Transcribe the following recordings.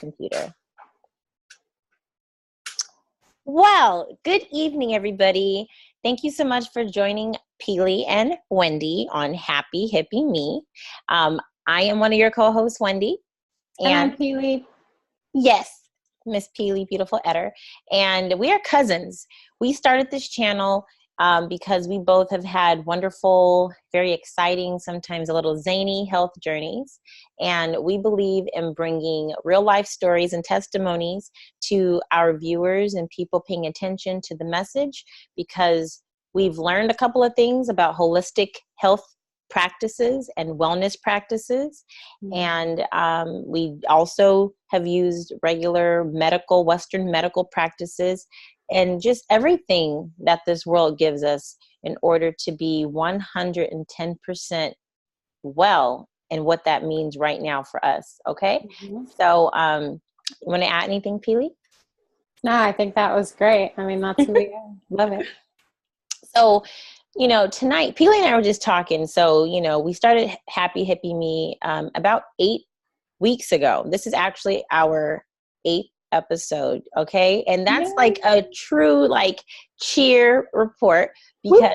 computer. Well, good evening, everybody. Thank you so much for joining Peely and Wendy on Happy Hippy Me. I am one of your co-hosts, Wendy. And I'm Peely. Yes, Miss Peely, beautiful Eder. And we are cousins. We started this channel because we both have had wonderful, very exciting, sometimes a little zany health journeys. And we believe in bringing real life stories and testimonies to our viewers and people paying attention to the message, because we've learned a couple of things about holistic health practices and wellness practices. And we also have used regular medical, Western medical practices, and just everything that this world gives us in order to be 110% well, and what that means right now for us. Okay. So, you want to add anything, Peely? No, I think that was great. I mean, that's who we are. Love it. So, tonight, Peely and I were just talking. So, we started Happy Hippy Me about 8 weeks ago. This is actually our 8th episode, okay? And that's like a true cheer report, because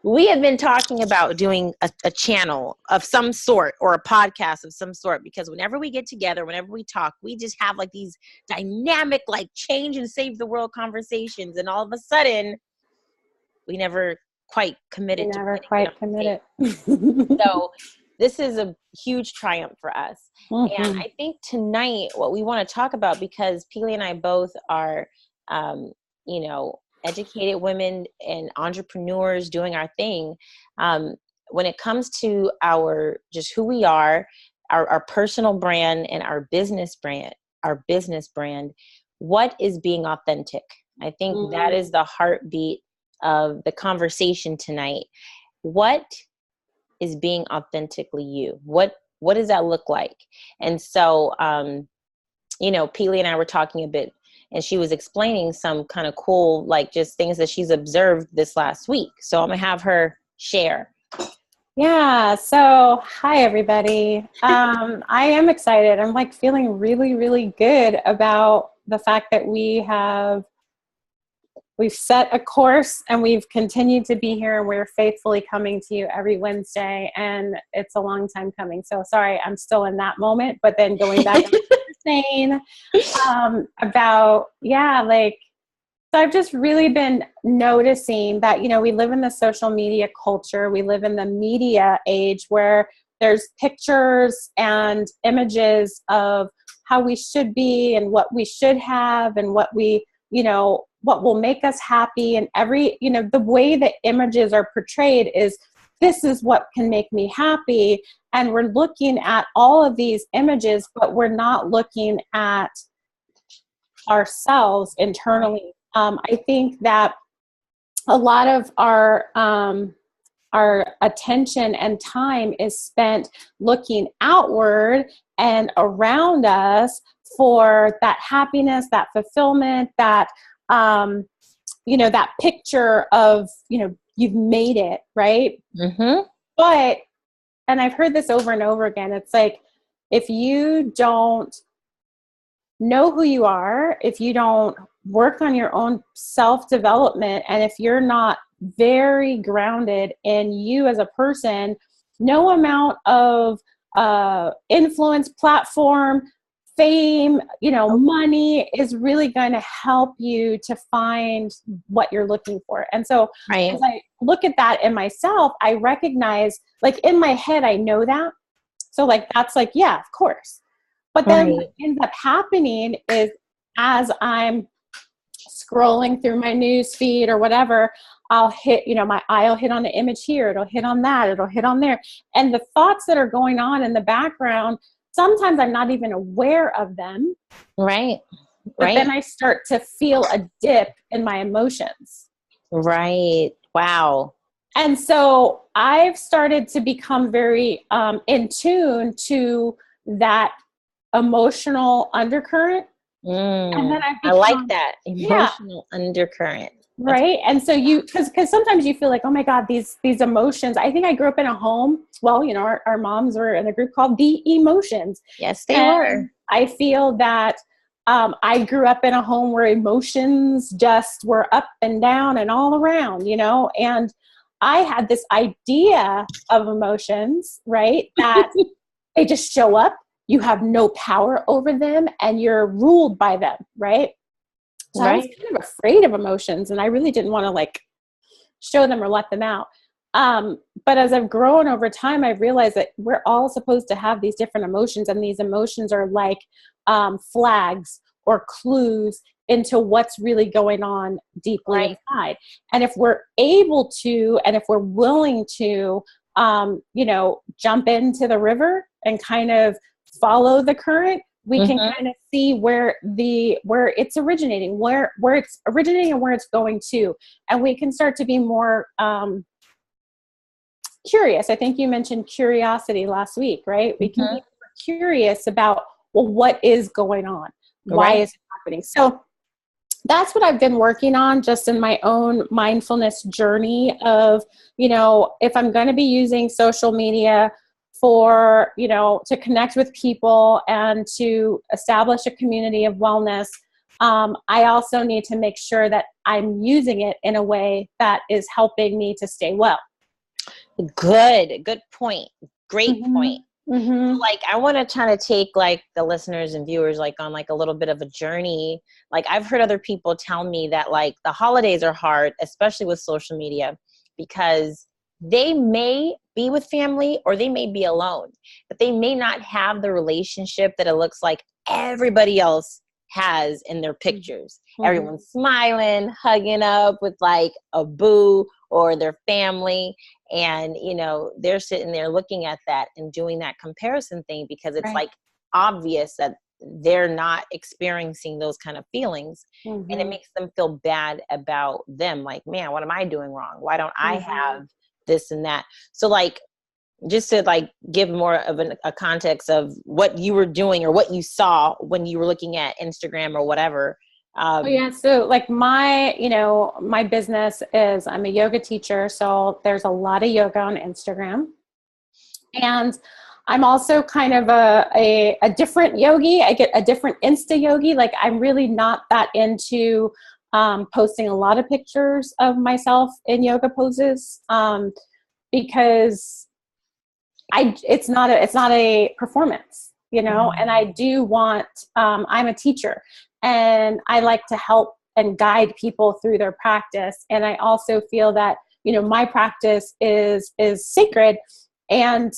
we have been talking about doing a channel of some sort, or a podcast of some sort, because whenever we get together, whenever we talk, we just have these dynamic change and save the world conversations, and all of a sudden we never quite committed. So this is a huge triumph for us. And I think tonight what we want to talk about, because Peely and I both are, educated women and entrepreneurs doing our thing. When it comes to just who we are, our personal brand and our business brand, what is being authentic? I think that is the heartbeat of the conversation tonight. What is being authentically you? What does that look like? And so, Peely and I were talking a bit, and she was explaining some kind of cool, just things that she's observed this last week. So I'm gonna have her share. Yeah. So hi, everybody. I am excited. I'm feeling really, really good about the fact that we've set a course, and we've continued to be here, and we're faithfully coming to you every Wednesday, and it's a long time coming. So sorry, I'm still in that moment, but then going back to what you're saying about, so I've just really been noticing that, we live in the social media culture. We live in the media age where there's pictures and images of how we should be and what we should have and what we, what will make us happy. And the way that images are portrayed is, this is what can make me happy. And we're looking at all of these images, but we're not looking at ourselves internally. I think that a lot of our attention and time is spent looking outward and around us for that happiness, that fulfillment, that that picture of, you've made it, right? But, and I've heard this over and over again, it's if you don't know who you are, if you don't work on your own self-development, and if you're not very grounded in you as a person, no amount of influence, platform, fame, money is really going to help you to find what you're looking for. And so as I look at that in myself, I recognize, in my head, I know that. So that's yeah, of course. But then what ends up happening is, as I'm scrolling through my news feed or whatever, I'll hit, my eye will hit on the image here. It'll hit on that. It'll hit on there. And the thoughts that are going on in the background, sometimes I'm not even aware of them. Right. But then I start to feel a dip in my emotions. Right. Wow. And so I've started to become very in tune to that emotional undercurrent. And then I like that emotional undercurrent. Right. And so because sometimes you feel oh my God, these emotions. I think I grew up in a home. Well, our moms were in a group called The Emotions. Yes, they were. I feel that I grew up in a home where emotions just were up and down and all around, and I had this idea of emotions, right? That they just show up, you have no power over them, and you're ruled by them, right? So I was Right. kind of afraid of emotions, and I really didn't want to like show them or let them out. But as I've grown over time, I've realized that we're all supposed to have these different emotions, and these emotions are like flags or clues into what's really going on deeply Right. inside. And if we're able to, and if we're willing to, jump into the river and kind of follow the current, we can Mm-hmm. kind of see where it's originating, where it's originating and where it's going to, and we can start to be more curious. I think you mentioned curiosity last week, right? We can be Mm-hmm. more curious about, well, what is going on? Why Right. is it happening? So that's what I've been working on just in my own mindfulness journey of, if I'm going to be using social media for, to connect with people and to establish a community of wellness, I also need to make sure that I'm using it in a way that is helping me to stay well. Good point. Great point. Mm-hmm. Mm-hmm. Like, I want to try to take like the listeners and viewers like on like a little bit of a journey. Like, I've heard other people tell me that like the holidays are hard, especially with social media, because they may be with family or they may be alone, but they may not have the relationship that it looks like everybody else has in their pictures. Mm-hmm. Everyone's smiling, hugging up with like a boo or their family. And, they're sitting there looking at that and doing that comparison thing because it's Right. like obvious that they're not experiencing those kind of feelings. And it Mm-hmm. makes them feel bad about them. Like, man, what am I doing wrong? Why don't I Mm-hmm. have this and that? So like, just to like give more of a context of what you were doing or what you saw when you were looking at Instagram or whatever. Oh yeah. So like my business is, I'm a yoga teacher. So there's a lot of yoga on Instagram, and I'm also kind of a different yogi. I get a different Insta yogi. Like, I'm really not that into posting a lot of pictures of myself in yoga poses, because it's not a performance, and I do want, I'm a teacher and I like to help and guide people through their practice. And I also feel that, my practice is sacred. And,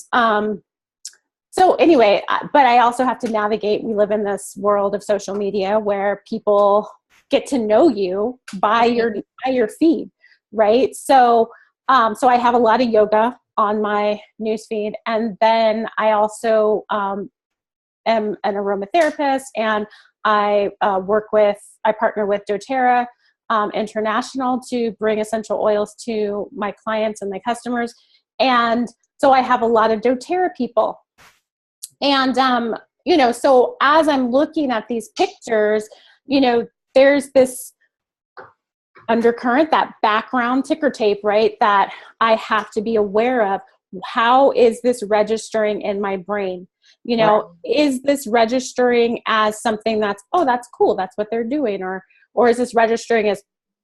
so anyway, but I also have to navigate, we live in this world of social media where people get to know you by your feed. Right. So, so I have a lot of yoga on my newsfeed. And then I also am an aromatherapist, and I partner with doTERRA International to bring essential oils to my clients and my customers. And so I have a lot of doTERRA people. And, so as I'm looking at these pictures, there's this undercurrent, that background ticker tape, right? That I have to be aware of. How is this registering in my brain? Right. Is this registering as something that's, oh, that's cool, that's what they're doing? Or is this registering as,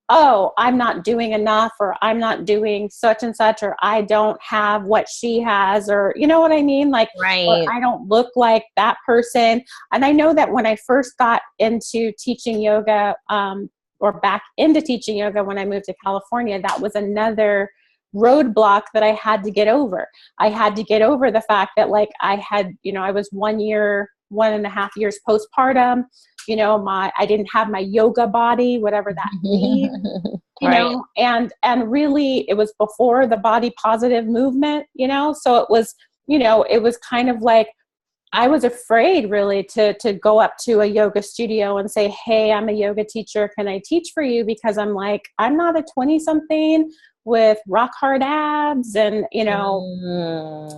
oh, I'm not doing enough, or I'm not doing such and such, or I don't have what she has, or you know what I mean? Like, or Right. I don't look like that person. And I know that when I first got into teaching yoga, or back into teaching yoga when I moved to California, that was another roadblock that I had to get over. I had to get over the fact that like I had, I was 1.5 years postpartum, I didn't have my yoga body, whatever that means, Right. and really it was before the body positive movement, so it was kind of like, I was afraid really to go up to a yoga studio and say, hey, I'm a yoga teacher. Can I teach for you? Because I'm like, I'm not a 20 something with rock hard abs and,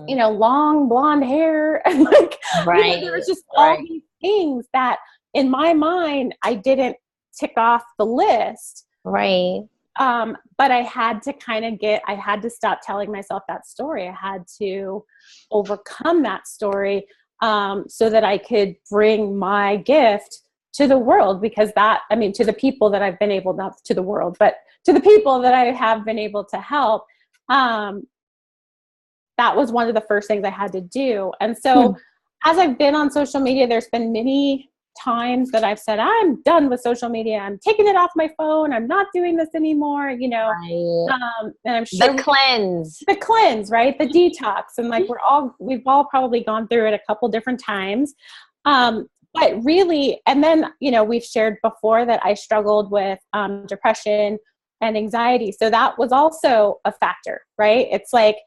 long blonde hair. And like, Right. there was just all Right. these things that in my mind, I didn't tick off the list. Right. But I had to I had to stop telling myself that story. I had to overcome that story. so that I could bring my gift to the world, because to the people that I've been able, not to the world, but to the people that I have been able to help. That was one of the first things I had to do. And so as I've been on social media, there's been many times that I've said, I'm done with social media. I'm taking it off my phone. I'm not doing this anymore, Right. and I'm sure the cleanse, right? The detox. And like, we've all probably gone through it a couple different times. But really, and then, we've shared before that I struggled with depression and anxiety. So that was also a factor, right? It's like,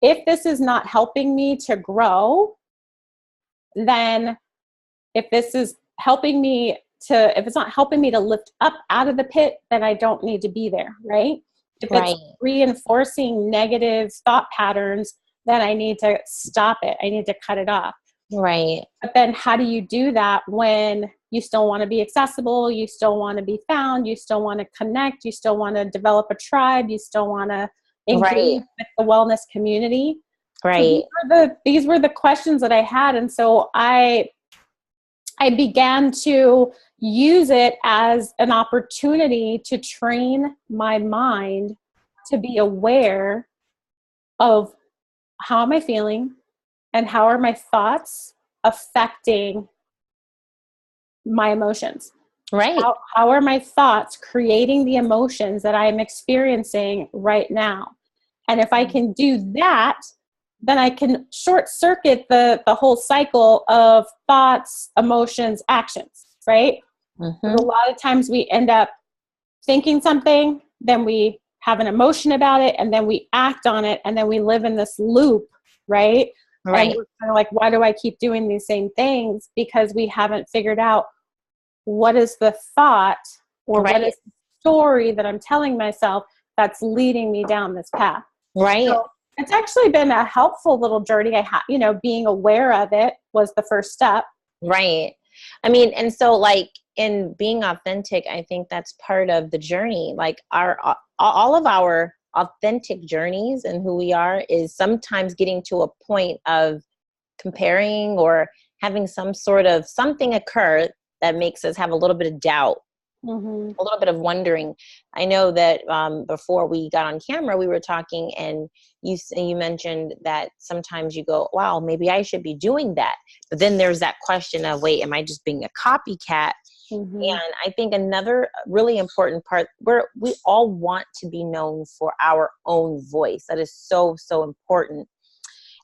if this is not helping me to grow, then if this is helping me if it's not helping me to lift up out of the pit, then I don't need to be there, right? If it's reinforcing negative thought patterns, then I need to stop it. I need to cut it off. Right. But then how do you do that when you still want to be accessible, you still want to be found, you still want to connect, you still want to develop a tribe, you still want to engage with the wellness community? Right. So these were the questions that I had. And so I began to use it as an opportunity to train my mind to be aware of how am I feeling and how are my thoughts affecting my emotions. Right. How are my thoughts creating the emotions that I'm experiencing right now? And if I can do that, then I can short circuit the whole cycle of thoughts, emotions, actions, right? Mm-hmm. A lot of times we end up thinking something, then we have an emotion about it, and then we act on it, and then we live in this loop, right? Right. And we're kind of like, why do I keep doing these same things? Because we haven't figured out what is the thought or what is the story that I'm telling myself that's leading me down this path. Right. So it's actually been a helpful little journey. Being aware of it was the first step. Right. I mean, and so like in being authentic, I think that's part of the journey. Like all of our authentic journeys and who we are is sometimes getting to a point of comparing or having some sort of something occur that makes us have a little bit of doubt, a little bit of wondering. I know that before we got on camera, we were talking, and you mentioned that sometimes you go, wow, maybe I should be doing that. But then there's that question of, wait, am I just being a copycat? And I think another really important part, we all want to be known for our own voice. That is so, so important.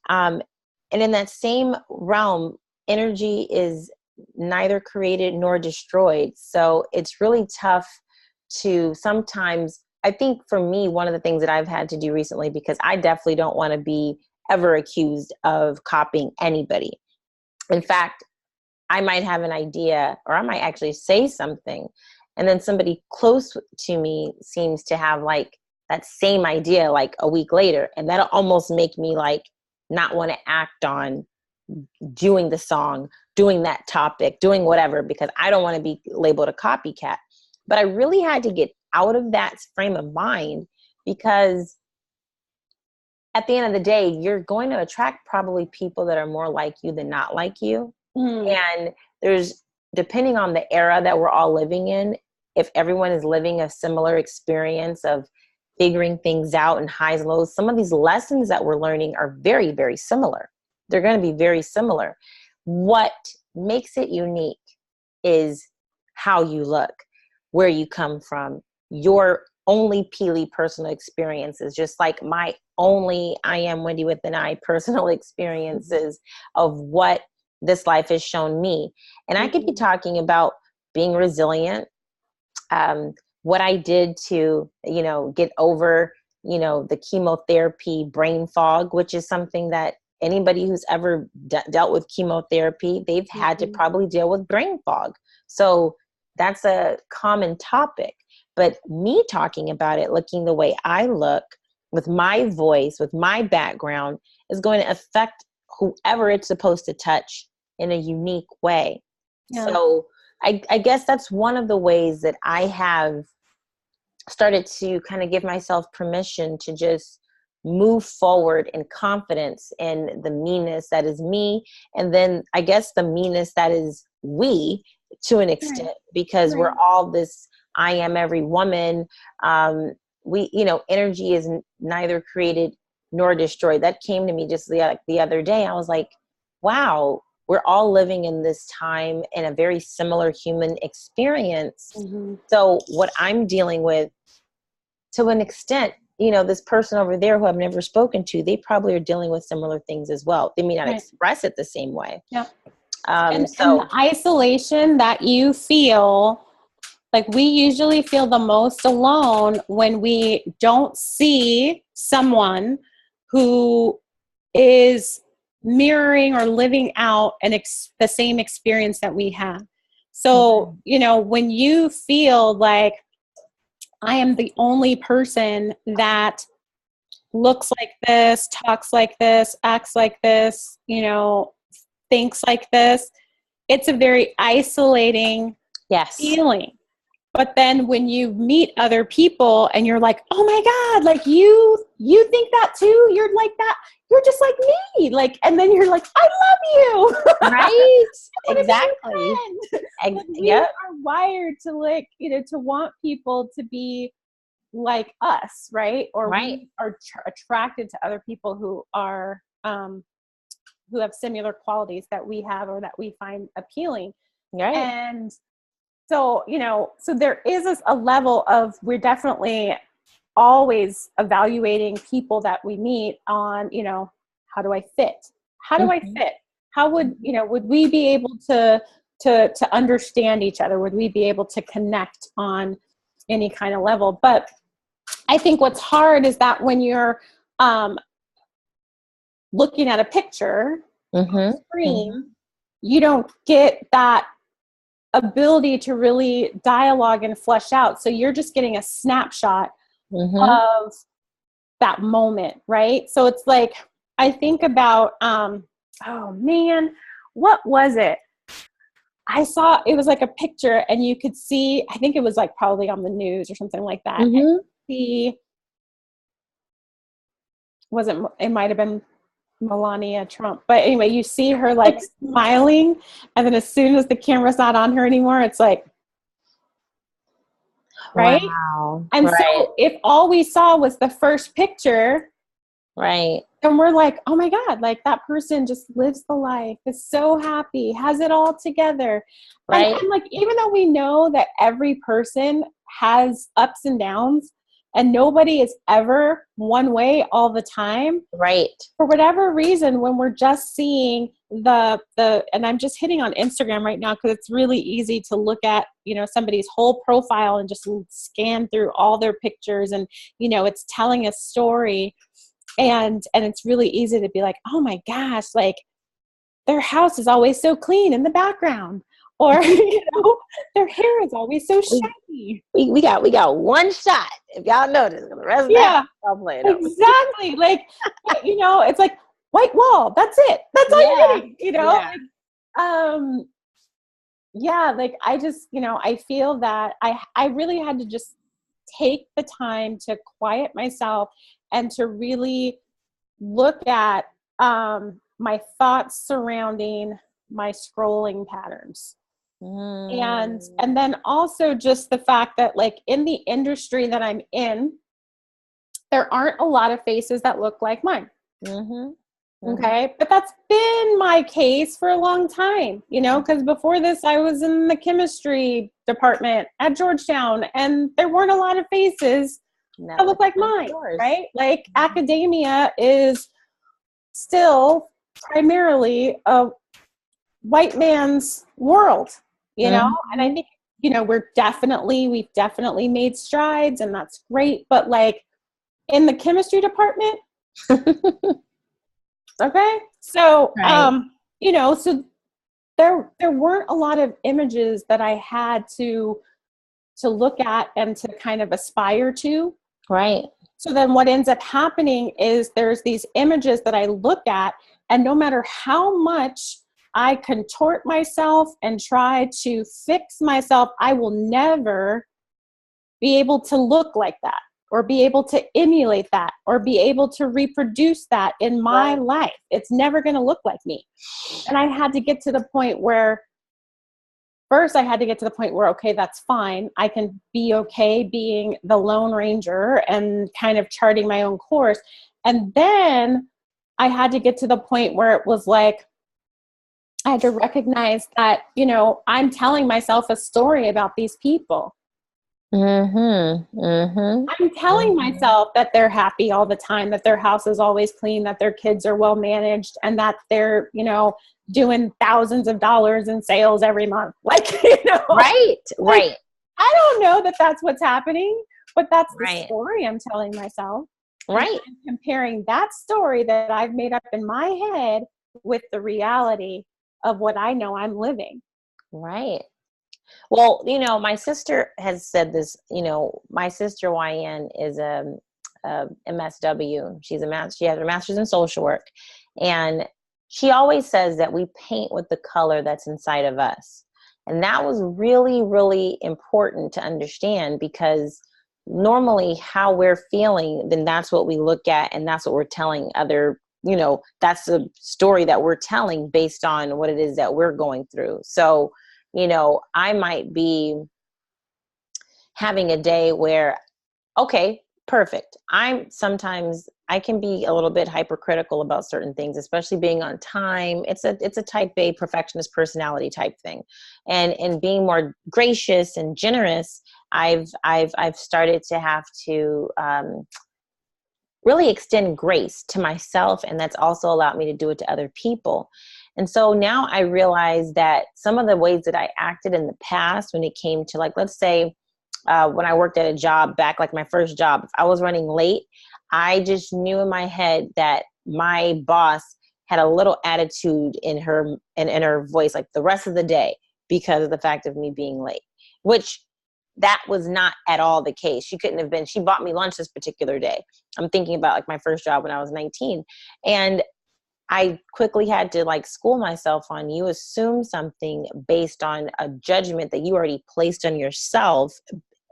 And in that same realm, energy is neither created nor destroyed. So it's really tough to sometimes, I think for me, one of the things that I've had to do recently, because I definitely don't want to be ever accused of copying anybody. In fact, I might have an idea, or I might actually say something, and then somebody close to me seems to have like that same idea like a week later. And that'll almost make me like not want to act on doing the song, doing that topic, doing whatever, because I don't want to be labeled a copycat. But I really had to get out of that frame of mind, because at the end of the day, you're going to attract probably people that are more like you than not like you. And there's, depending on the era that we're all living in, if everyone is living a similar experience of figuring things out and highs and lows, some of these lessons that we're learning are very, very similar. They're going to be very similar. What makes it unique is how you look, where you come from, your only Peely personal experiences, just like my only I am Wendy with an I personal experiences of what this life has shown me. And I could be talking about being resilient, what I did to, get over, the chemotherapy brain fog, which is something that anybody who's ever dealt with chemotherapy, they've had to probably deal with brain fog. So that's a common topic. But me talking about it, looking the way I look, with my voice, with my background, is going to affect whoever it's supposed to touch in a unique way. Yeah. So I guess that's one of the ways that I have started to kind of give myself permission to just move forward in confidence in the meanness that is me. And then I guess the meanness that is we, to an extent, because we're all this, I am every woman. We, energy is neither created nor destroyed. That came to me just the other day. I was like, wow, we're all living in this time in a very similar human experience. Mm-hmm. So what I'm dealing with, to an extent, this person over there who I've never spoken to, they probably are dealing with similar things as well. They may not express it the same way. Yeah. And the isolation that you feel, like we usually feel the most alone when we don't see someone who is mirroring or living out the same experience that we have. So, when you feel like I am the only person that looks like this, talks like this, acts like this, thinks like this, it's a very isolating feeling. But then when you meet other people and you're like, oh my God, like you think that too? You're like that. You're just like me. Like, and then you're like, I love you. Right. Exactly. We are wired to to want people to be like us, right? Or we are attracted to other people who are, who have similar qualities that we have or that we find appealing. Right. And so, so there is a level of, we're definitely always evaluating people that we meet on, how do I fit? How do I fit? How would we be able to understand each other? Would we be able to connect on any kind of level? But I think what's hard is that when you're looking at a picture on the screen, you don't get that ability to really dialogue and flesh out. So you're just getting a snapshot of that moment, right? So it's like, I think about, oh man, what was it? I saw, it was like a picture and you could see, I think it was like probably on the news or something like that. And it might have been Melania Trump. But anyway, you see her like smiling, and then as soon as the camera's not on her anymore, it's like, right? Wow. And so if all we saw was the first picture, right, and we're like, oh my God, like that person just lives the life, is so happy, has it all together. Right. And like, even though we know that every person has ups and downs, and nobody is ever one way all the time. Right. For whatever reason, when we're just seeing and I'm just hitting on Instagram right now because it's really easy to look at, somebody's whole profile and just scan through all their pictures, and, it's telling a story, and it's really easy to be like, oh my gosh, like their house is always so clean in the background. Or, their hair is always so shiny. We got one shot, if y'all notice. The rest of that, I'll play it exactly. Like, it's like white wall. That's it. That's all you're getting, like I just, I feel that I really had to just take the time to quiet myself and to really look at my thoughts surrounding my scrolling patterns. And then also just the fact that like in the industry that I'm in, there aren't a lot of faces that look like mine. Okay. But that's been my case for a long time, because before this, I was in the chemistry department at Georgetown, and there weren't a lot of faces that look like mine, right? Like academia is still primarily a white man's world, and I think, we've definitely made strides, and that's great. But like in the chemistry department, okay. So, so there weren't a lot of images that I had to look at and to kind of aspire to. Right. So then what ends up happening is there's these images that I look at, and no matter how much I contort myself and try to fix myself, I will never be able to look like that. or be able to emulate that or be able to reproduce that in my life. It's never going to look like me. And I had to get to the point where, first I had to get to the point where, okay, that's fine. I can be okay being the Lone Ranger and kind of charting my own course. And then I had to get to the point where it was like, I had to recognize that, you know, I'm telling myself a story about these people. Mm-hmm. Mm-hmm. I'm telling myself that they're happy all the time, that their house is always clean, that their kids are well managed, and that they're, you know, doing thousands of dollars in sales every month. Like, you know, Right. like, I don't know that that's what's happening, but that's the Right. story I'm telling myself. Right. And I'm comparing that story that I've made up in my head with the reality of what I know I'm living. Right. Well, you know, my sister has said this, you know, my sister YN is a MSW. She has her master's in social work. And she always says that we paint with the color that's inside of us. And that was really, really important to understand, because normally how we're feeling, then that's what we look at, and that's what we're telling other, you know, that's the story that we're telling based on what it is that we're going through. So, you know, I might be having a day where, okay, perfect. Sometimes I can be a little bit hypercritical about certain things, especially being on time. It's a type A perfectionist personality type thing. And being more gracious and generous, I've started to have to really extend grace to myself, and that's also allowed me to do it to other people. And so now I realize that some of the ways that I acted in the past, when it came to, like, let's say, when I worked at a job back, like my first job, if I was running late, I just knew in my head that my boss had a little attitude in her voice, like the rest of the day, because of the fact of me being late, which that was not at all the case. She couldn't have been. She bought me lunch this particular day. I'm thinking about like my first job when I was 19. And I quickly had to like school myself on, you assume something based on a judgment that you already placed on yourself.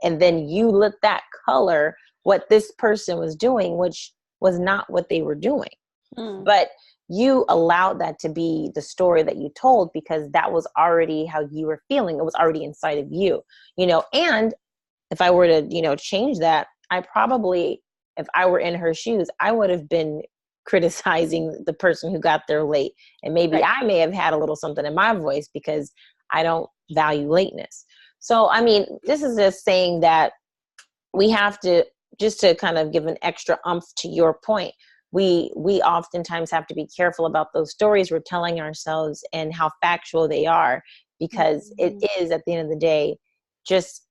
And then you let that color what this person was doing, which was not what they were doing. But you allowed that to be the story that you told, because that was already how you were feeling. It was already inside of you, you know. And if I were to, you know, change that, I probably, if I were in her shoes, I would have been criticizing the person who got there late. And maybe I may have had a little something in my voice because I don't value lateness. So, I mean, this is just saying that we have to, just to kind of give an extra umph to your point, we oftentimes have to be careful about those stories we're telling ourselves and how factual they are, because it is, at the end of the day, just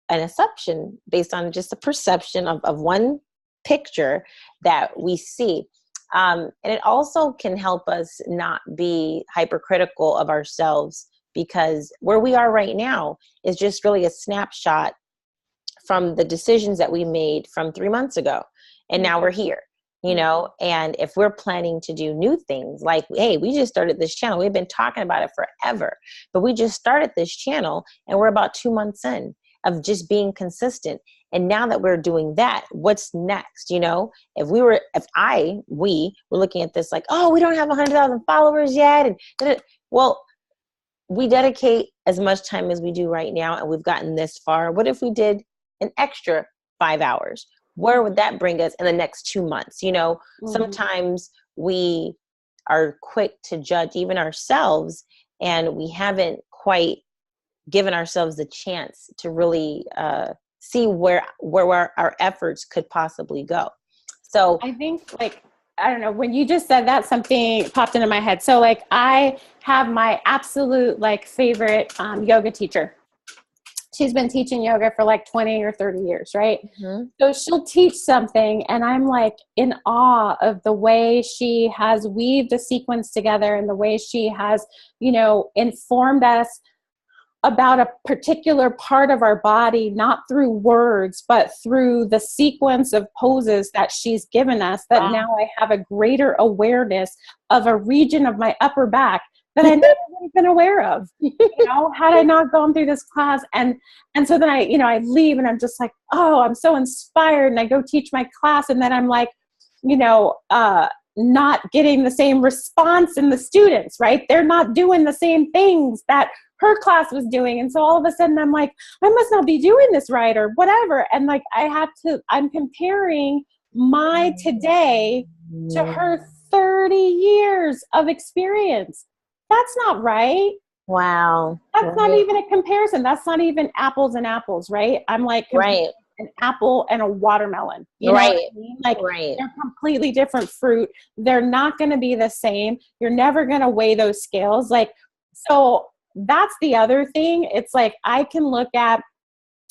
an assumption based on just the perception of one picture that we see. And it also can help us not be hypercritical of ourselves, because where we are right now is just really a snapshot from the decisions that we made from 3 months ago. And now we're here, you know. And if we're planning to do new things, like, hey, we just started this channel. We've been talking about it forever, but we just started this channel and we're about 2 months in of just being consistent. And now that we're doing that, what's next? You know, we were looking at this like, oh, we don't have 100,000 followers yet. And well, we dedicate as much time as we do right now, and we've gotten this far. What if we did an extra 5 hours? Where would that bring us in the next 2 months? You know, sometimes we are quick to judge even ourselves, and we haven't quite given ourselves the chance to really see where our efforts could possibly go. So I think, like, I don't know, when you just said that, something popped into my head. So like, I have my absolute like favorite yoga teacher. She's been teaching yoga for like 20 or 30 years, right? So she'll teach something and I'm like in awe of the way she has weaved a sequence together and the way she has, you know, informed us about a particular part of our body, not through words, but through the sequence of poses that she's given us, that now I have a greater awareness of a region of my upper back that I never would even aware of. Had I not gone through this class, and so then I leave and I'm just like, oh, I'm so inspired, and I go teach my class, and then I'm like, not getting the same response in the students, right? They're not doing the same things that her class was doing. And so all of a sudden I'm like, I must not be doing this right or whatever. And like, I'm comparing my today to her 30 years of experience. That's not right. Wow. That's not even a comparison. That's not even apples and apples, right? I'm like an apple and a watermelon. You know what I mean? Like they're completely different fruit. They're not going to be the same. You're never going to weigh those scales. Like, so that's the other thing. It's like, I can look at,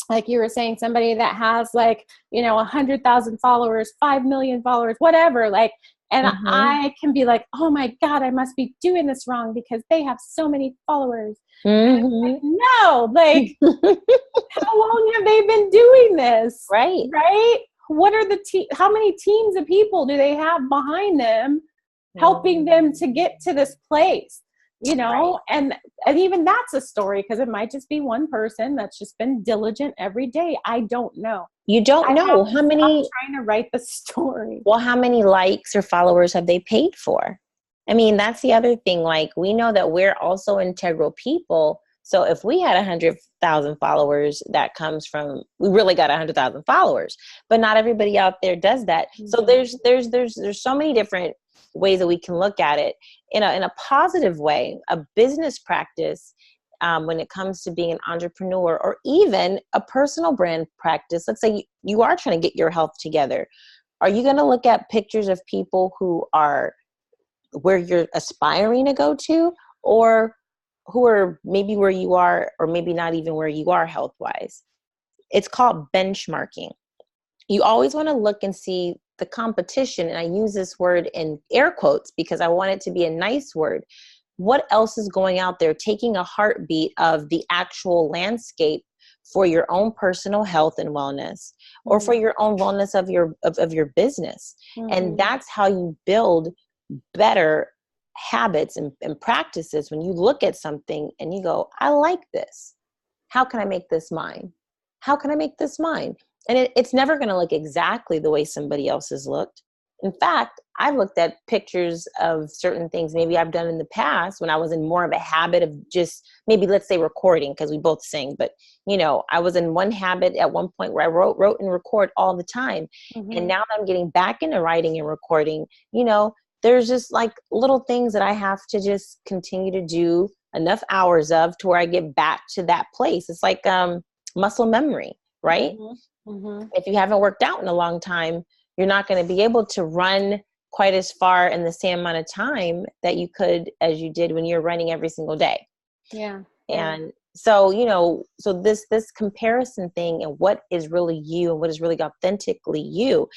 like you were saying, somebody that has like, 100,000 followers, 5 million followers, whatever, like, and I can be like, oh my God, I must be doing this wrong because they have so many followers. Like, no, like, how long have they been doing this? Right. What are how many teams of people do they have behind them helping them to get to this place? And even that's a story, because it might just be one person that's just been diligent every day. I don't know. You don't know how many. I'm trying to write the story. Well, how many likes or followers have they paid for? I mean, that's the other thing. Like, we know that we're also integral people. So if we had 100,000 followers, that comes from, we really got 100,000 followers, but not everybody out there does that. So there's so many different ways that we can look at it in a positive way. A business practice, when it comes to being an entrepreneur, or even a personal brand practice. Let's say you are trying to get your health together. Are you going to look at pictures of people who are where you're aspiring to go to, or who are maybe where you are, or maybe not even where you are health-wise? It's called benchmarking. You always want to look and see the competition, and I use this word in air quotes because I want it to be a nice word. What else is going out there, taking a heartbeat of the actual landscape for your own personal health and wellness, or for your own wellness of your business. And that's how you build better habits and practices. When you look at something and you go, I like this. How can I make this mine? How can I make this mine? And it's never going to look exactly the way somebody else's looked. In fact, I've looked at pictures of certain things maybe I've done in the past when I was in more of a habit of just maybe, let's say, recording, because we both sing. But, I was in one habit at one point where I wrote and record all the time. And now that I'm getting back into writing and recording, there's just like little things that I have to just continue to do enough hours of to where I get back to that place. It's like muscle memory, right? If you haven't worked out in a long time, you're not going to be able to run quite as far in the same amount of time that you could as you did when you're running every single day. Yeah. And so, so this comparison thing and what is really you and what is really authentically you,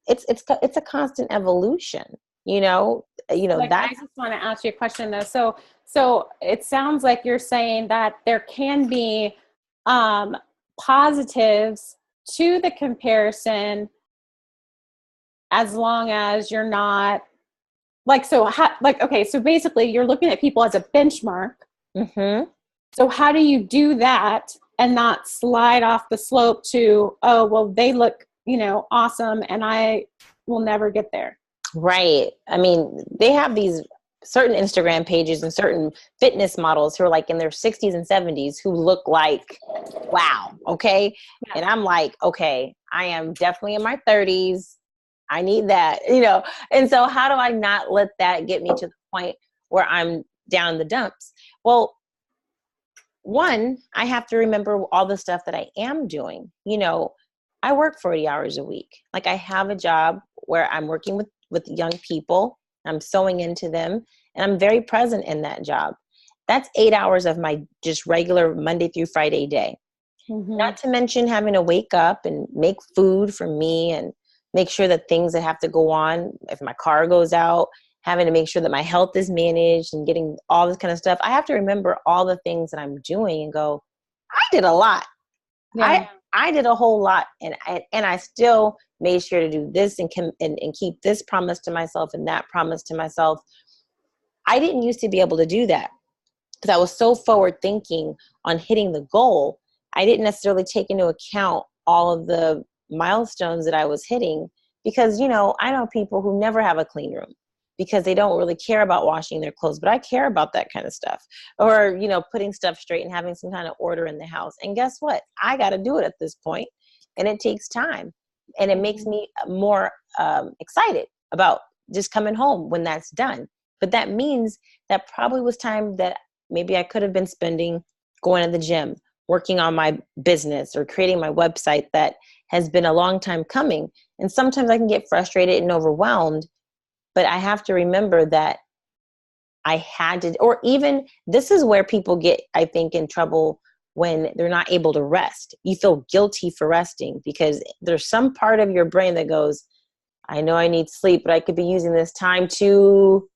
it's a constant evolution, Like, that. I just want to ask you a question though. So it sounds like you're saying that there can be positives to the comparison, as long as you're not like, okay, so basically you're looking at people as a benchmark. So how do you do that and not slide off the slope to, oh, well, they look, awesome, and I will never get there? Right. I mean, they have these certain Instagram pages and certain fitness models who are like in their 60s and 70s who look like, wow. Okay. Yeah. And I'm like, okay, I am definitely in my 30s. I need that, and so how do I not let that get me to the point where I'm down in the dumps? Well, one, I have to remember all the stuff that I am doing. I work 40 hours a week. Like, I have a job where I'm working with young people. I'm sewing into them, and I'm very present in that job. That's 8 hours of my just regular Monday through Friday day. Not to mention having to wake up and make food for me and make sure that things that have to go on, if my car goes out, having to make sure that my health is managed and getting all this kind of stuff. I have to remember all the things that I'm doing and go, I did a lot. Yeah. I did a whole lot, and I still made sure to do this and keep this promise to myself and that promise to myself. I didn't used to be able to do that. because I was so forward thinking on hitting the goal, I didn't necessarily take into account all of the milestones that I was hitting. Because, I know people who never have a clean room because they don't really care about washing their clothes, but I care about that kind of stuff. Or, putting stuff straight and having some kind of order in the house. And guess what? I got to do it at this point, and it takes time. And it makes me more excited about just coming home when that's done. But that means that probably was time that maybe I could have been spending going to the gym, working on my business, or creating my website that has been a long time coming. And sometimes I can get frustrated and overwhelmed, but I have to remember that I had to, or even this is where people get, I think, in trouble when they're not able to rest. You feel guilty for resting because there's some part of your brain that goes, I know I need sleep, but I could be using this time to ...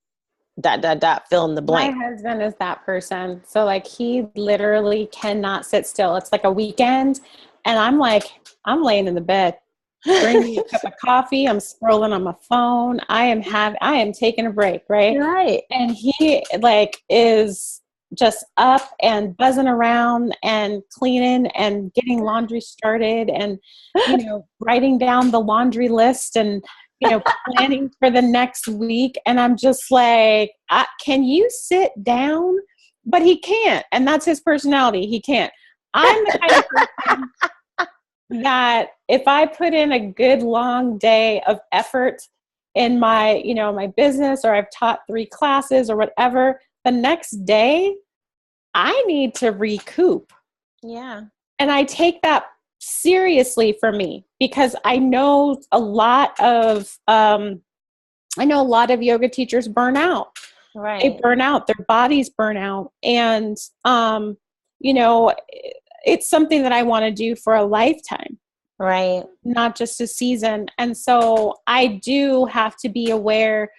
fill in the My blank. husband is that person. So like he literally cannot sit still. It's like a weekend and I'm like, I'm laying in the bed. Bring me a cup of coffee. I'm scrolling on my phone. I am taking a break, right? Right. And he like is just up and buzzing around and cleaning and getting laundry started and writing down the laundry list and planning for the next week. And I'm just like, can you sit down? But he can't. And that's his personality. He can't. I'm the kind of person that if I put in a good long day of effort in my, my business, or I've taught 3 classes or whatever, the next day I need to recoup. Yeah. And I take that seriously for me because I know a lot of yoga teachers burn out. Right. They burn out, their bodies burn out. And, you know, it's something that I want to do for a lifetime. Right. Not just a season. And so I do have to be aware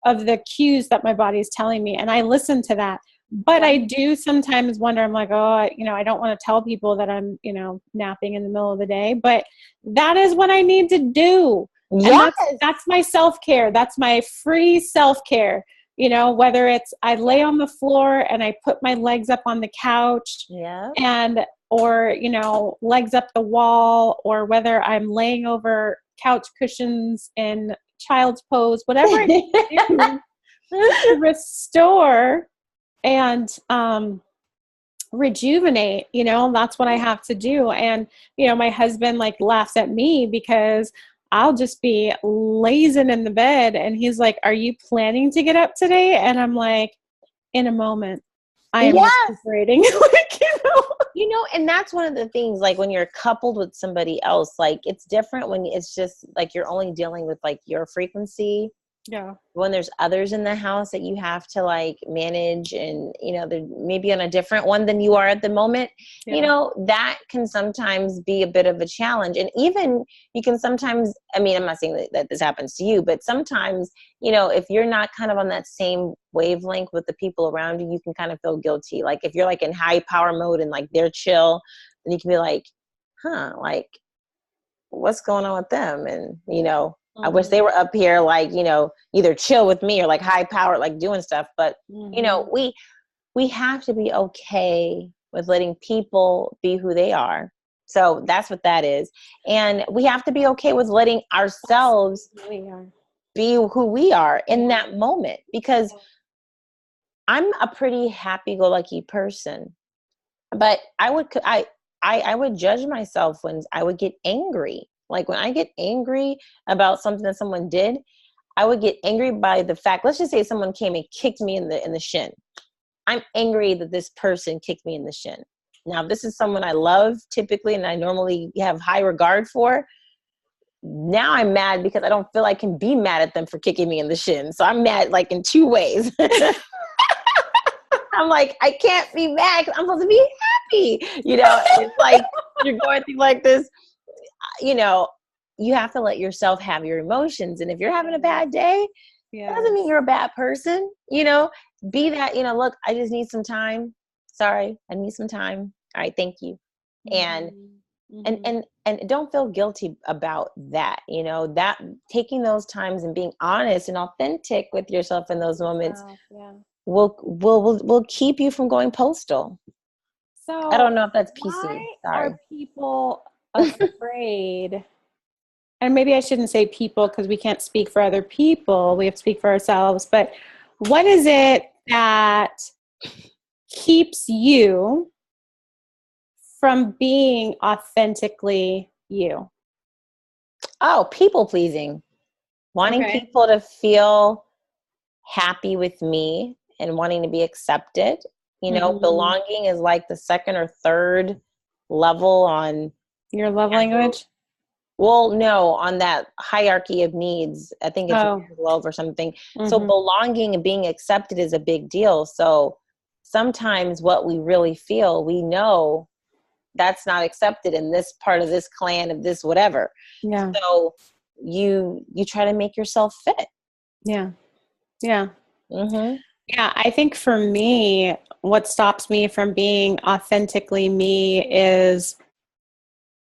of the cues that my body is telling me. And I listen to that. But I do sometimes wonder, I'm like, oh, I don't want to tell people that I'm, napping in the middle of the day, but that is what I need to do. Yes. And that's my self-care. That's my free self-care. Whether it's I lay on the floor and I put my legs up on the couch or, legs up the wall, or whether I'm laying over couch cushions in child's pose, whatever I need to do to restore and rejuvenate, that's what I have to do. And, my husband like laughs at me because I'll just be lazing in the bed and he's like, are you planning to get up today? And I'm like, in a moment, I am recuperating. And that's one of the things, like when you're coupled with somebody else, like it's different when it's just like you're only dealing with like your frequency. Yeah. When there's others in the house that you have to like manage and, they're maybe on a different one than you are at the moment, that can sometimes be a bit of a challenge. And even you can sometimes, I'm not saying that this happens to you, but sometimes, if you're not kind of on that same wavelength with the people around you, you can kind of feel guilty. Like if you're like in high power mode and like they're chill, then you can be like, like what's going on with them? And, I wish they were up here, like, either chill with me or like high power, like doing stuff. But, we have to be okay with letting people be who they are. So that's what that is. And we have to be okay with letting ourselves be who we are in that moment, because I'm a pretty happy-go-lucky person, but I would judge myself when I would get angry. Like when I get angry about something that someone did, I would get angry by the fact, let's just say someone came and kicked me in the shin. I'm angry that this person kicked me in the shin. Now, if this is someone I love typically and I normally have high regard for, now I'm mad because I don't feel I can be mad at them for kicking me in the shin. So I'm mad like in 2 ways. I'm like, I can't be mad because I'm supposed to be happy. It's like you're going through like this, you have to let yourself have your emotions. And if you're having a bad day, that doesn't mean you're a bad person. Be that, look, I just need some time. Sorry, I need some time. All right, thank you. And and don't feel guilty about that. That taking those times and being honest and authentic with yourself in those moments will keep you from going postal. I don't So know if that's PC. why Sorry. are people afraid? And maybe I shouldn't say people because we can't speak for other people. We have to speak for ourselves. But what is it that keeps you from being authentically you? Oh, people pleasing. Wanting Okay. people to feel happy with me and wanting to be accepted. Mm-hmm. Belonging is like the second or third level on, Your love language? well, no, on that hierarchy of needs. I think it's Oh. love or something. So Mm-hmm. belonging and being accepted is a big deal. So sometimes what we really feel, we know that's not accepted in this part of this clan of this whatever. Yeah. So you try to make yourself fit. Yeah. Yeah. Mm-hmm. Yeah. I think for me, what stops me from being authentically me is,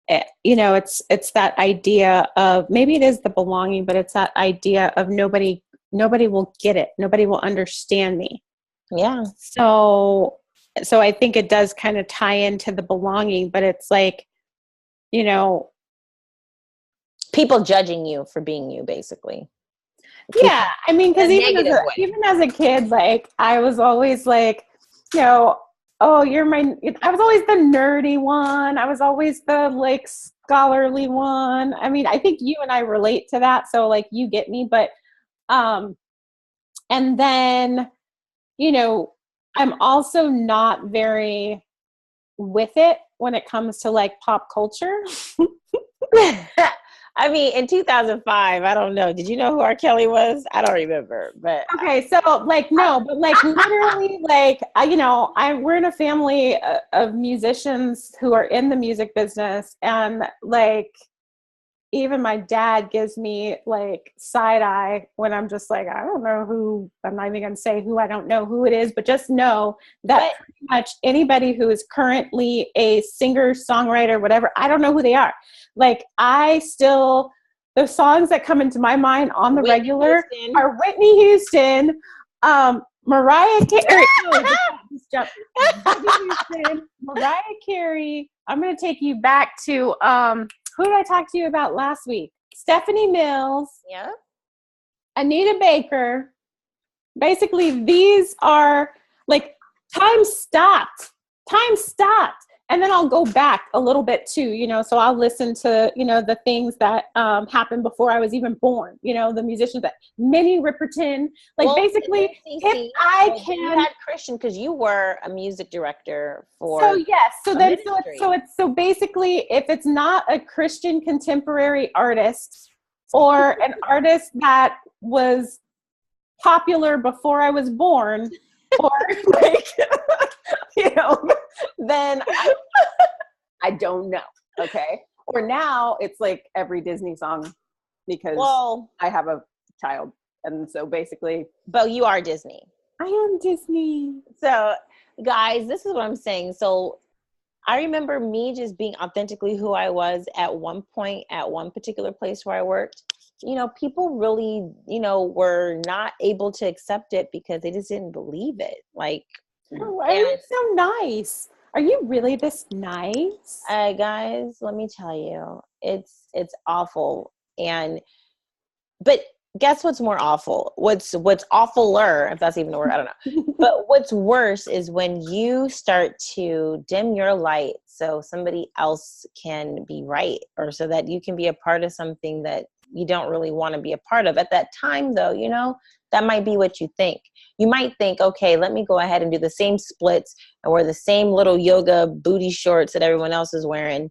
it's that idea of, maybe it is the belonging, but it's that idea of nobody will get it. Nobody will understand me. Yeah. So I think it does kind of tie into the belonging, but it's like, you know, People judging you for being you, basically. yeah, People I mean, in because a negative way. even as a kid, like I was always like, you know, oh, I was always the nerdy one. I was always the like scholarly one. I mean, I think you and I relate to that, so like you get me, but um, and then, you know, I'm also not very with it when it comes to like pop culture. I mean, in 2005, I don't know. Did you know who R. Kelly was? I don't remember, but Okay, so like no, but like literally, like we're in a family of musicians who are in the music business, and like even my dad gives me like side eye when I'm just like, I don't know who. I'm not even gonna say who. I don't know who it is, but just know that but pretty much anybody who is currently a singer, songwriter, whatever, I don't know who they are. Like the songs that come into my mind on the Whitney regular Houston. are Whitney Houston, Mariah Carey. Oh, just jump. Whitney Houston, Mariah Carey. I'm gonna take you back to who did I talk to you about last week? Stephanie Mills, Yeah. Anita Baker. Basically, these are like time stopped. Time stopped. And then I'll go back a little bit too, so I'll listen to, the things that happened before I was even born, the musicians that Minnie Riperton, like Well, basically, if see, I so you can. had Christian because you were a music director So for yes, so a then ministry. so basically, if it's not a Christian contemporary artist or an artist that was popular before I was born, or like then I don't know. Okay, or now it's like every Disney song because Well, I have a child, and so basically but you are Disney. I am Disney. So, guys, this is what I'm saying. So, I remember me just being authentically who I was at one point at one particular place where I worked. People really, were not able to accept it because they just didn't believe it. Like, Oh, why are you and so nice? Are you really this nice? guys, let me tell you, it's awful. But guess what's more awful? What's awfuler, if that's even a word, I don't know. But what's worse is when you start to dim your light so somebody else can be right, or so that you can be a part of something that you don't really want to be a part of. At that time, though, that might be what you think. You might think, okay, let me go ahead and do the same splits and wear the same little yoga booty shorts that everyone else is wearing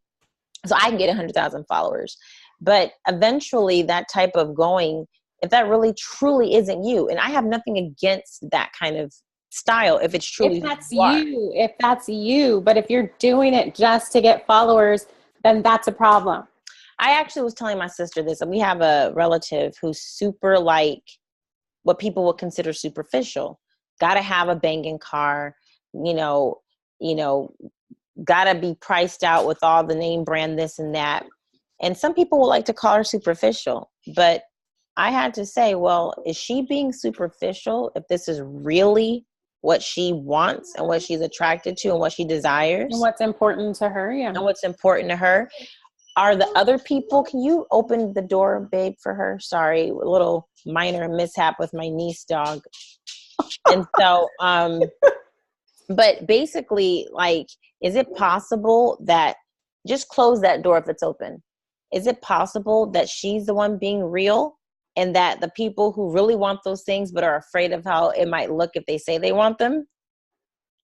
so I can get 100,000 followers. But eventually that type of going, if that really truly isn't you, and I have nothing against that kind of style, if it's truly who you are. If that's you, but if you're doing it just to get followers, then that's a problem. I actually was telling my sister this, and we have a relative who's super like what people would consider superficial. Got to have a banging car, you know, you know, got to be priced out with all the name brand this and that. And some people would like to call her superficial, but I had to say, well, is she being superficial if this is really what she wants and what she's attracted to and what she desires And what's important to her. Yeah. and what's important to her. Are the other people, can you open the door, babe, for her? Sorry, a little minor mishap with my niece dog. And so, but basically, like, is it possible that, just close that door if it's open. Is it possible that she's the one being real and that the people who really want those things but are afraid of how it might look if they say they want them?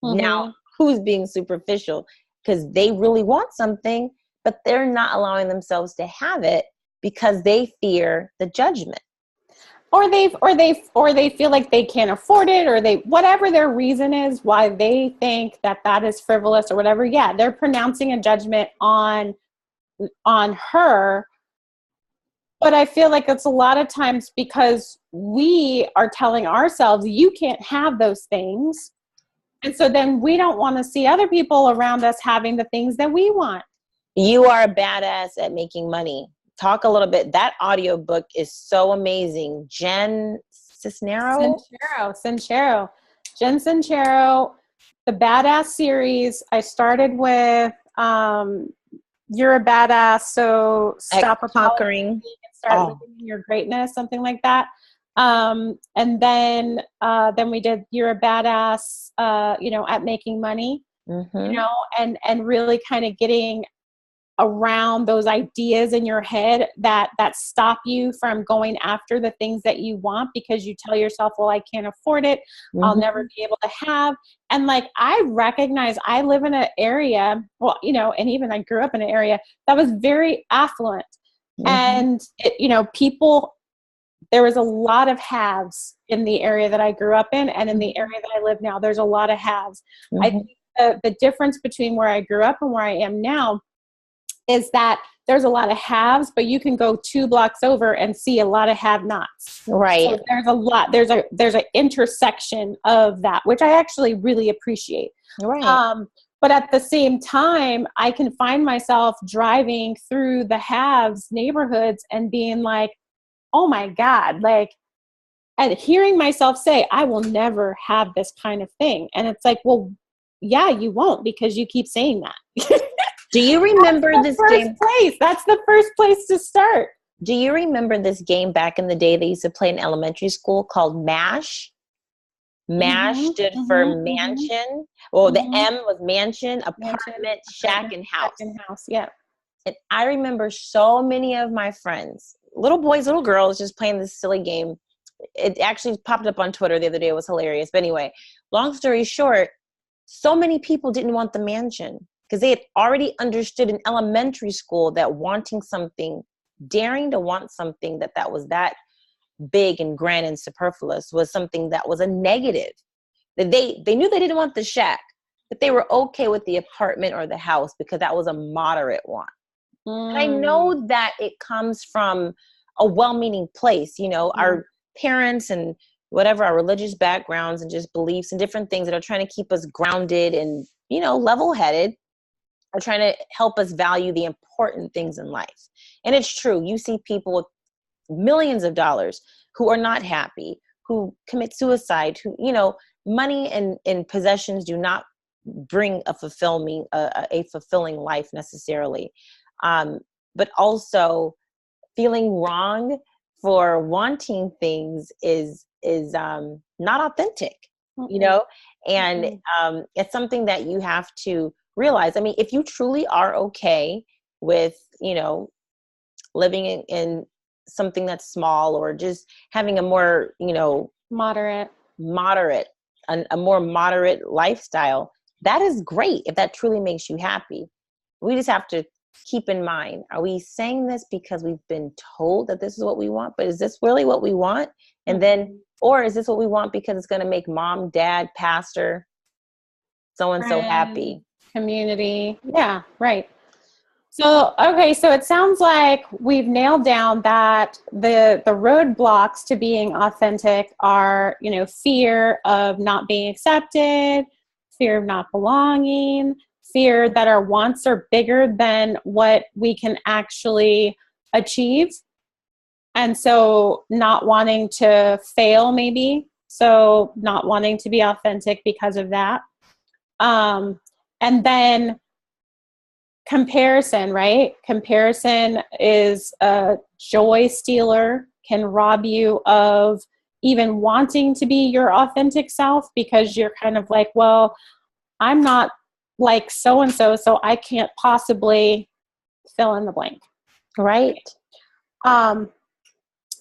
Now, who's being superficial? Because they really want something, but they're not allowing themselves to have it because they fear the judgment. Or they feel like they can't afford it, or they, whatever their reason is why they think that is frivolous or whatever. Yeah, they're pronouncing a judgment on her. But I feel like it's a lot of times because we are telling ourselves, you can't have those things. And so then we don't want to see other people around us having the things that we want. You are a badass at making money. Talk a little bit. That audiobook is so amazing. Jen Sincero, the Badass series. I started with You're a Badass, so stop conquering and start living in your greatness, something like that. And then we did You're a Badass, at making money, and really kind of getting around those ideas in your head that stop you from going after the things that you want because you tell yourself, well, I can't afford it. I'll never be able to have. And like, I recognize I live in an area, and even I grew up in an area that was very affluent. And people, there was a lot of haves in the area that I grew up in, and in the area that I live now, there's a lot of haves. I think the difference between where I grew up and where I am now is that there's a lot of haves, but you can go 2 blocks over and see a lot of have-nots. Right. So there's an intersection of that, which I actually really appreciate. Right. But at the same time, I can find myself driving through the haves neighborhoods and being like, oh my God, like, and hearing myself say, I will never have this kind of thing. And it's like, well, yeah, you won't, because you keep saying that. Do you remember this game? That's the first place to start. Do you remember this game back in the day they used to play in elementary school called MASH? MASH stood for mansion. Well, the M was mansion, apartment, shack, and house. Yeah. And I remember so many of my friends, little boys, little girls, just playing this silly game. It actually popped up on Twitter the other day. It was hilarious. But anyway, long story short, so many people didn't want the mansion because they had already understood in elementary school that wanting something, daring to want something that was that big and grand and superfluous was something that was a negative. That they knew they didn't want the shack, but they were okay with the apartment or the house because that was a moderate want. And I know that it comes from a well-meaning place, our parents and whatever our religious backgrounds and just beliefs and different things that are trying to keep us grounded and, level-headed, are trying to help us value the important things in life. And it's true. You see people with millions of dollars who are not happy, who commit suicide, who, money and possessions do not bring a fulfilling life necessarily. But also feeling wrong for wanting things is not authentic, and it's something that you have to realize. I mean, if you truly are okay with, living in something that's small or just having a more, moderate, a more moderate lifestyle, that is great if that truly makes you happy. We just have to keep in mind, are we saying this because we've been told that this is what we want, but is this really what we want? And then, or is this what we want because it's going to make mom, dad, pastor, so-and-so happy? Community. Yeah, right. So, okay, so it sounds like we've nailed down that the roadblocks to being authentic are, fear of not being accepted, fear of not belonging, fear that our wants are bigger than what we can actually achieve. And so not wanting to fail, maybe, So not wanting to be authentic because of that. And then comparison, right? Comparison is a joy stealer, can rob you of even wanting to be your authentic self, because you're kind of like, well, I'm not like so-and-so, so I can't possibly fill in the blank. Right.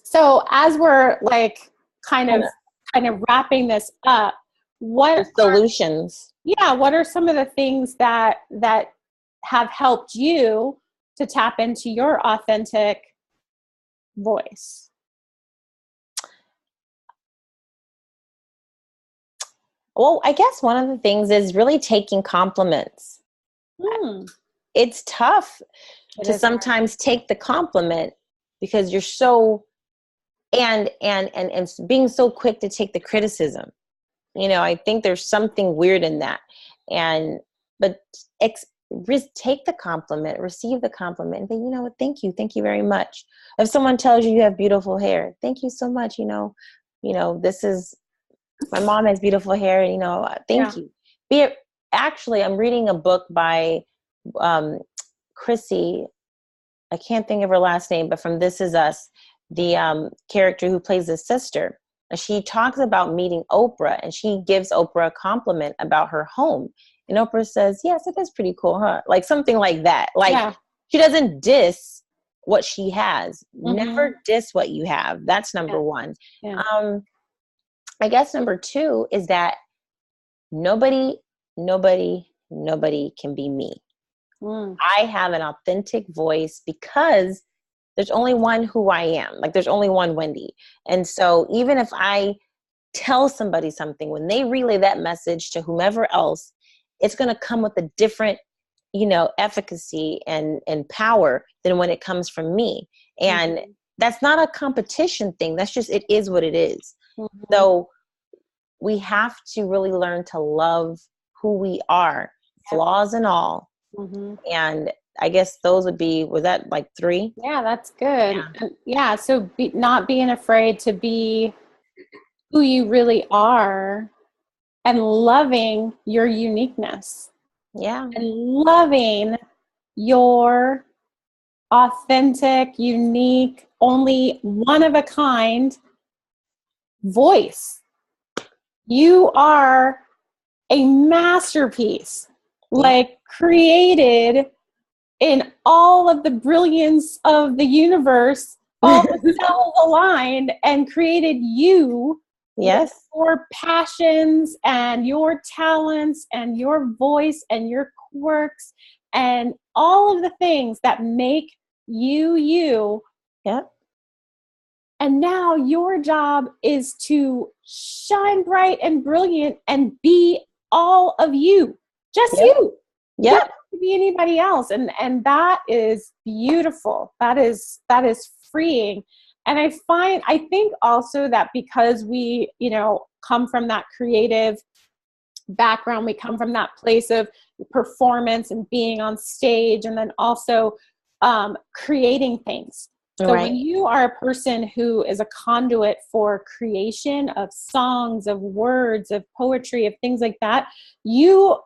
So as we're like kind of wrapping this up, The solutions. what are some of the things that have helped you to tap into your authentic voice? Well, I guess one of the things is really taking compliments. It's tough to sometimes take the compliment because you're so and being so quick to take the criticism. I think there's something weird in that. But take the compliment, receive the compliment, and say, you know what, thank you very much. If someone tells you have beautiful hair, thank you so much. This is, my mom has beautiful hair, and thank you. Actually, I'm reading a book by Chrissy. I can't think of her last name, but from This Is Us, the character who plays his sister. She talks about meeting Oprah, and she gives Oprah a compliment about her home. And Oprah says, yes, it is pretty cool, huh? Like something like that. Like she doesn't diss what she has. Never diss what you have. That's number one. I guess number two is that nobody can be me. I have an authentic voice because there's only one who I am. Like there's only one Wendy. And so even if I tell somebody something, when they relay that message to whomever else, it's going to come with a different, efficacy and power than when it comes from me. And that's not a competition thing. That's just, it is what it is. So we have to really learn to love who we are, flaws and all. And I guess those would be, was that like 3? Yeah, that's good. So not being afraid to be who you really are and loving your uniqueness. And loving your authentic, unique, only one of a kind voice. You are a masterpiece, like created in all of the brilliance of the universe, all the cells aligned and created you. Yes. Your passions and your talents and your voice and your quirks and all of the things that make you, you. Yep. And now your job is to shine bright and brilliant and be all of you. Just you. Yeah. You don't have to be anybody else. And that is beautiful. That is freeing. And I think also that because we, come from that creative background, we come from that place of performance and being on stage, and then also creating things. So when you are a person who is a conduit for creation of songs, of words, of poetry, of things like that, you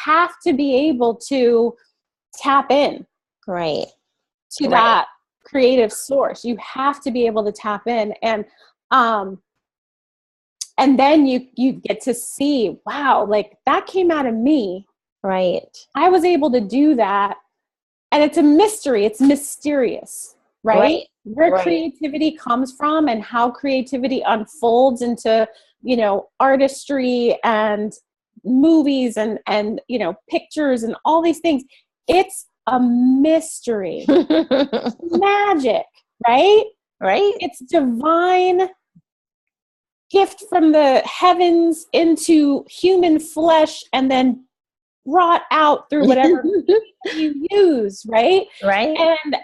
have to be able to tap in to that creative source. You have to be able to tap in, and then you get to see, wow, like that came out of me. I was able to do that. And it's a mystery. It's mysterious, right? Where creativity comes from and how creativity unfolds into, artistry and movies and pictures and all these things. It's a mystery. Magic, right? It's divine gift from the heavens into human flesh and then brought out through whatever you use, right?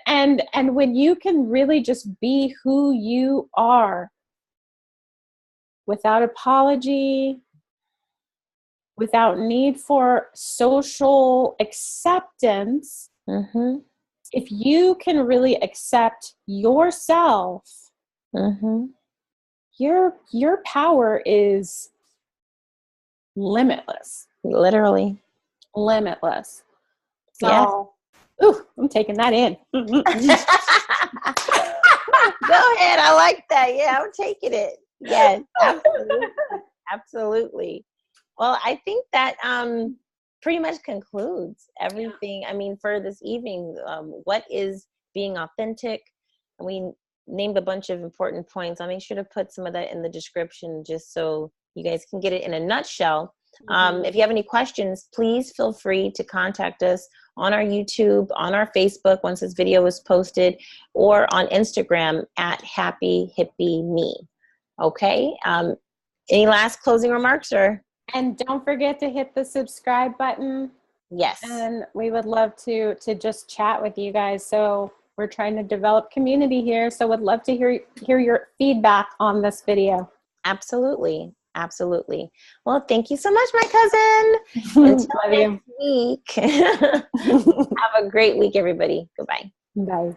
And when you can really just be who you are without apology, without need for social acceptance, if you can really accept yourself, your power is limitless. Literally. Limitless. Yes. So, ooh, I'm taking that in. Go ahead. I like that. Yeah, I'm taking it. Yes, absolutely. Absolutely. Well, I think that pretty much concludes everything. I mean, for this evening, what is being authentic? And we named a bunch of important points. I'll make sure to put some of that in the description just so you guys can get it in a nutshell. If you have any questions, please feel free to contact us on our YouTube, on our Facebook once this video is posted, or on Instagram at Happy Hippy Me. Okay. Any last closing remarks or? And don't forget to hit the subscribe button. Yes. And we would love to just chat with you guys. So we're trying to develop community here. So would love to hear your feedback on this video. Absolutely. Absolutely. Well, thank you so much, my cousin. Until next week. Have a great week, everybody. Goodbye. Bye.